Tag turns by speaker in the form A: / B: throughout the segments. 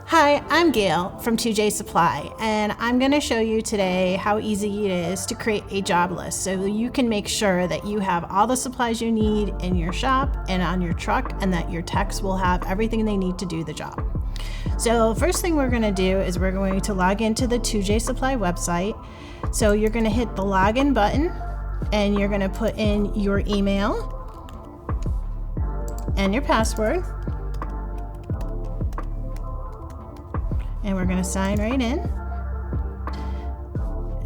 A: Hi, I'm Gail from 2J Supply, and I'm going to show you today how easy it is to create a job list so you can make sure that you have all the supplies you need in your shop and on your truck, and that your techs will have everything they need to do the job. So first thing we're going to do is we're going to log into the 2J Supply website. So you're going to hit the login button and you're going to put in your email and your password. And we're going to sign right in.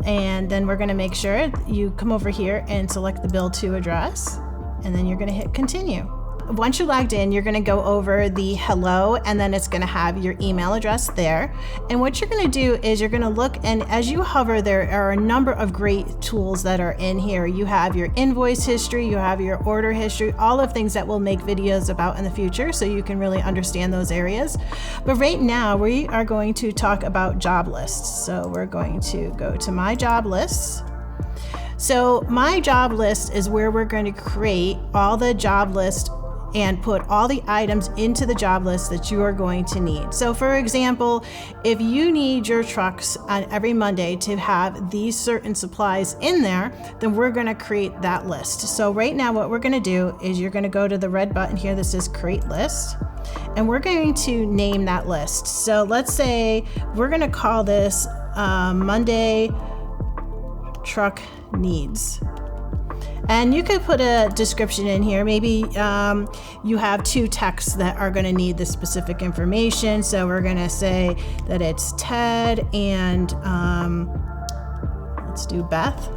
A: And then we're going to make sure you come over here and select the build to address. And then you're going to hit continue. Once you're logged in, you're going to go over the hello, and then it's going to have your email address there. And what you're going to do is you're going to look, and as you hover, there are a number of great tools that are in here. You have your invoice history, you have your order history, all of things that we'll make videos about in the future so you can really understand those areas. But right now we are going to talk about job lists. So we're going to go to my job lists. So my job list is where we're going to create all the job list and put all the items into the job list that you are going to need. So for example, if you need your trucks on every Monday to have these certain supplies in there, then we're gonna create that list. So right now what we're gonna do is you're gonna go to the red button here that says create list, and we're going to name that list. So let's say we're gonna call this Monday truck needs. And you could put a description in here. Maybe you have two techs that are going to need the specific information. So we're going to say that it's Ted and let's do Beth.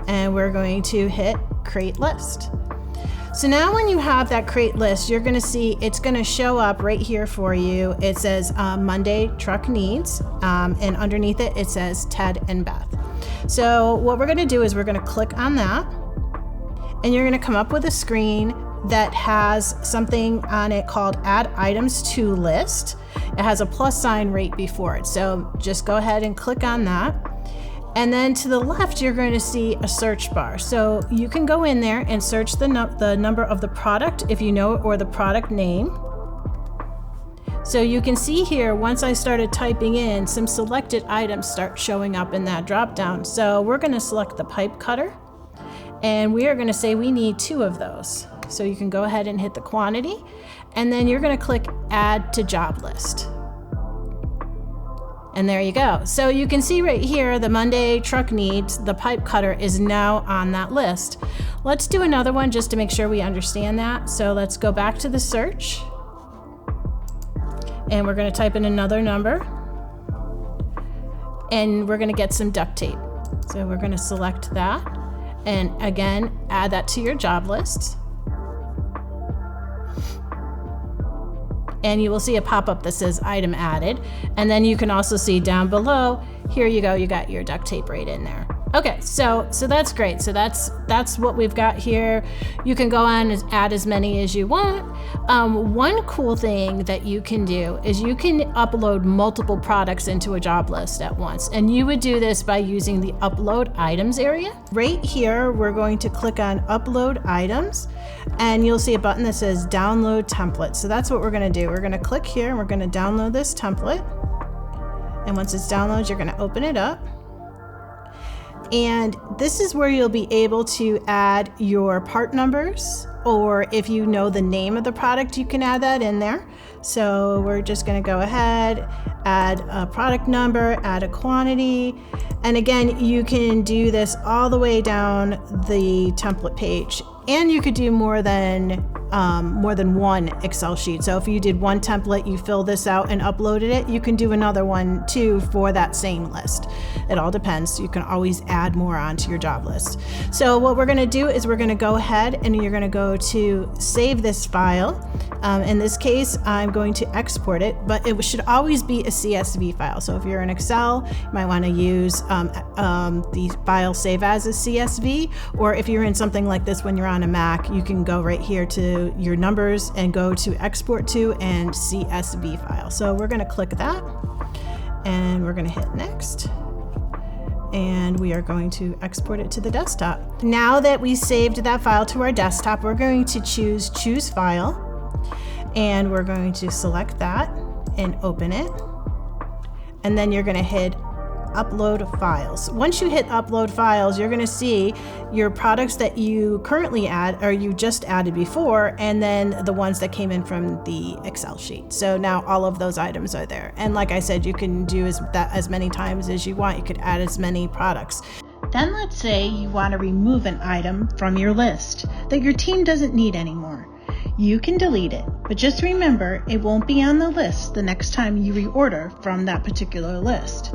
A: And we're going to hit create list. So now when you have that create list, you're going to see it's going to show up right here for you. It says Monday truck needs, and underneath it, it says Ted and Beth. So what we're going to do is we're going to click on that. And you're going to come up with a screen that has something on it called Add Items to List. It has a plus sign right before it. So just go ahead and click on that. And then to the left, you're going to see a search bar. So you can go in there and search the number of the product, if you know it, or the product name. So you can see here, once I started typing in, some selected items start showing up in that drop down. So we're going to select the pipe cutter. And we are going to say we need 2 of those. So you can go ahead and hit the quantity, and then you're going to click add to job list. And there you go. So you can see right here, the Monday truck needs, the pipe cutter is now on that list. Let's do another one just to make sure we understand that. So let's go back to the search, and we're going to type in another number, and we're going to get some duct tape. So we're going to select that. And again, add that to your job list. And you will see a pop-up that says item added. And then you can also see down below, here you go, you got your duct tape right in there. Okay, so that's great. So that's what we've got here. You can go on and add as many as you want. One cool thing that you can do is you can upload multiple products into a job list at once. And you would do this by using the upload items area. Right here, we're going to click on upload items, and you'll see a button that says download template. So that's what we're gonna do. We're gonna click here and we're gonna download this template. And once it's downloaded, you're gonna open it up. And this is where you'll be able to add your part numbers, or if you know the name of the product, you can add that in there. So we're just going to go ahead, add a product number, add a quantity. And again, you can do this all the way down the template page. And you could do more than one Excel sheet. So if you did one template, you fill this out and uploaded it, you can do another one too for that same list. It all depends. You can always add more onto your job list. So what we're going to do is we're going to go ahead and you're going to go to save this file. In this case, I'm going to export it, but it should always be a CSV file. So if you're in Excel, you might want to use the file save as a CSV, or if you're in something like this when you're on a Mac, you can go right here to your numbers and go to export to and CSV file. So we're going to click that and we're going to hit next. And we are going to export it to the desktop. Now that we saved that file to our desktop, we're going to choose file, and we're going to select that and open it. and then you're going to hit upload files. Once you hit upload files, you're going to see your products that you currently add or you just added before, and then the ones that came in from the Excel sheet. So now all of those items are there. And like I said, you can do that as many times as you want. You could add as many products. Then let's say you want to remove an item from your list that your team doesn't need anymore. You can delete it, but just remember it won't be on the list the next time you reorder from that particular list.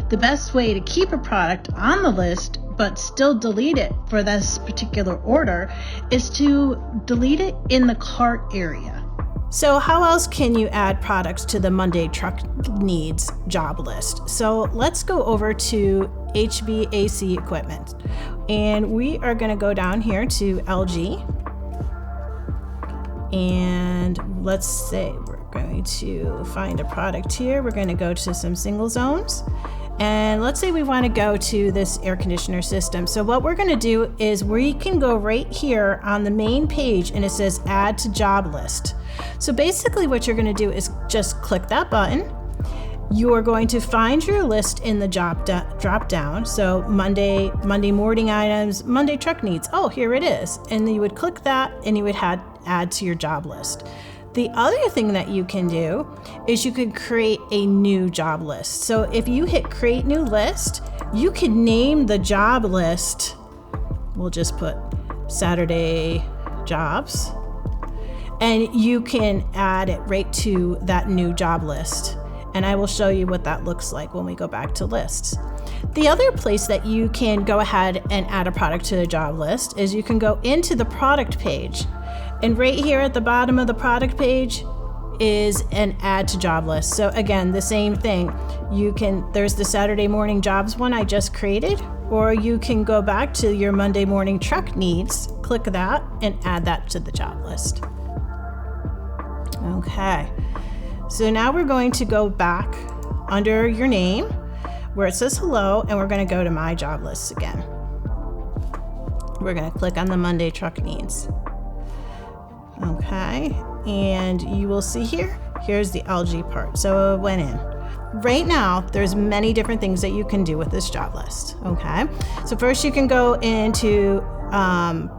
A: The best way to keep a product on the list but still delete it for this particular order is to delete it in the cart area. So how else can you add products to the Monday Truck Needs job list? So let's go over to HVAC equipment, and we are going to go down here to LG, and let's say we're going to find a product here. We're going to go to some single zones. And let's say we want to go to this air conditioner system. So what we're going to do is we can go right here on the main page, and it says add to job list. So basically what you're going to do is just click that button. You are going to find your list in the drop down. So Monday morning items, Monday truck needs. Oh, here it is. And you would click that and you would add to your job list. The other thing that you can do is you could create a new job list. So if you hit create new list, you can name the job list. We'll just put Saturday jobs, and you can add it right to that new job list. And I will show you what that looks like when we go back to lists. The other place that you can go ahead and add a product to the job list is you can go into the product page. And right here at the bottom of the product page is an add to job list. So again, the same thing. There's the Saturday morning jobs one I just created, or you can go back to your Monday morning truck needs, click that, and add that to the job list. Okay, so now we're going to go back under your name where it says hello, and we're going to go to my job lists again. We're going to click on the Monday truck needs. Okay, and you will see here's the LG part. So it went in. Right now, there's many different things that you can do with this job list, okay? So first you can go into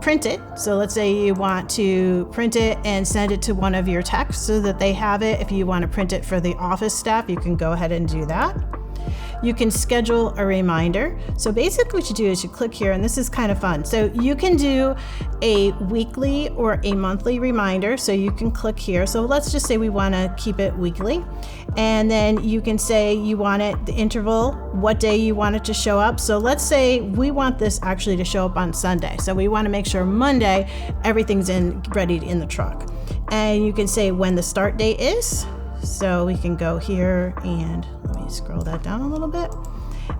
A: print it. So let's say you want to print it and send it to one of your techs so that they have it. If you want to print it for the office staff, you can go ahead and do that. You can schedule a reminder. So basically what you do is you click here, and this is kind of fun. So you can do a weekly or a monthly reminder. So you can click here. So let's just say we want to keep it weekly. And then you can say you want it, the interval, what day you want it to show up. So let's say we want this actually to show up on Sunday. So we want to make sure Monday, everything's ready in the truck. And you can say when the start date is. So we can go here, and let me scroll that down a little bit,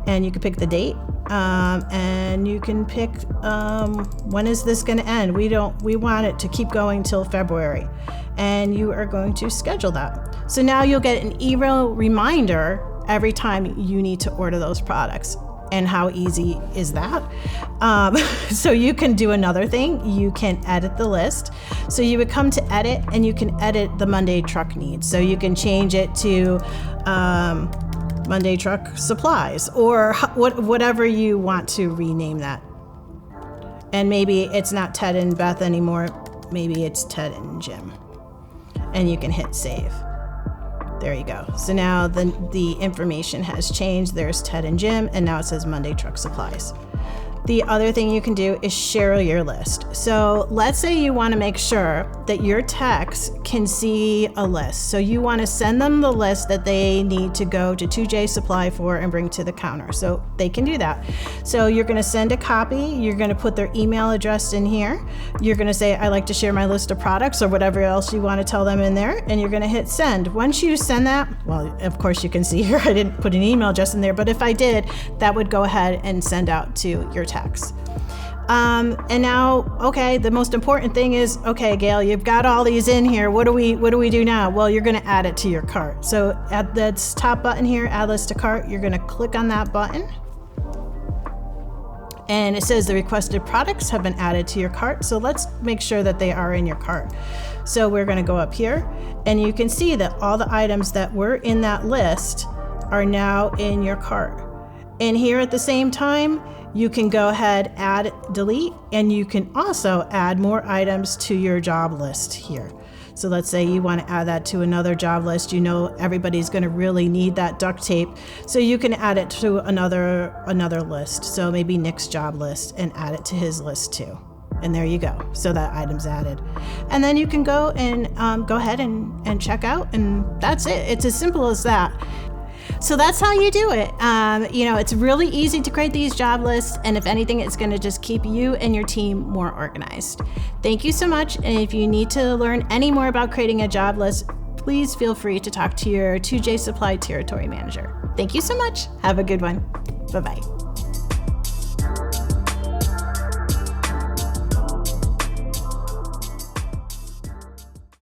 A: and you can pick the date, and you can pick when is this going to end. We want it to keep going till February, and you are going to schedule that. So now you'll get an email reminder every time you need to order those products. And how easy is that? So you can do another thing. You can edit the list. So you would come to edit, and you can edit the Monday truck needs. So you can change it to Monday truck supplies, or whatever you want to rename that. And maybe it's not Ted and Beth anymore. Maybe it's Ted and Jim. And you can hit save. There you go. So now the information has changed. There's Ted and Jim, and now it says Monday Truck Supplies. The other thing you can do is share your list. So let's say you want to make sure that your techs can see a list. So you want to send them the list that they need to go to 2J Supply for and bring to the counter. So they can do that. So you're going to send a copy. You're going to put their email address in here. You're going to say, I like to share my list of products, or whatever else you want to tell them in there. And you're going to hit send. Once you send that, well, of course you can see here, I didn't put an email address in there, but if I did, that would go ahead and send out to your techs. And now, okay, the most important thing is, okay, Gail, you've got all these in here. What do we do now? Well, you're going to add it to your cart. So at the top button here, add list to cart, you're going to click on that button. And it says the requested products have been added to your cart. So let's make sure that they are in your cart. So we're going to go up here, and you can see that all the items that were in that list are now in your cart. And here at the same time, you can go ahead, add, delete, and you can also add more items to your job list here. So let's say you want to add that to another job list. You know everybody's going to really need that duct tape, so you can add it to another list. So maybe Nick's job list, and add it to his list too. And there you go. So that item's added. And then you can go and go ahead and check out, and that's it. It's as simple as that. So that's how you do it. It's really easy to create these job lists, and if anything, it's going to just keep you and your team more organized. Thank you so much. And if you need to learn any more about creating a job list, please feel free to talk to your 2J Supply Territory Manager. Thank you so much. Have a good one. Bye-bye.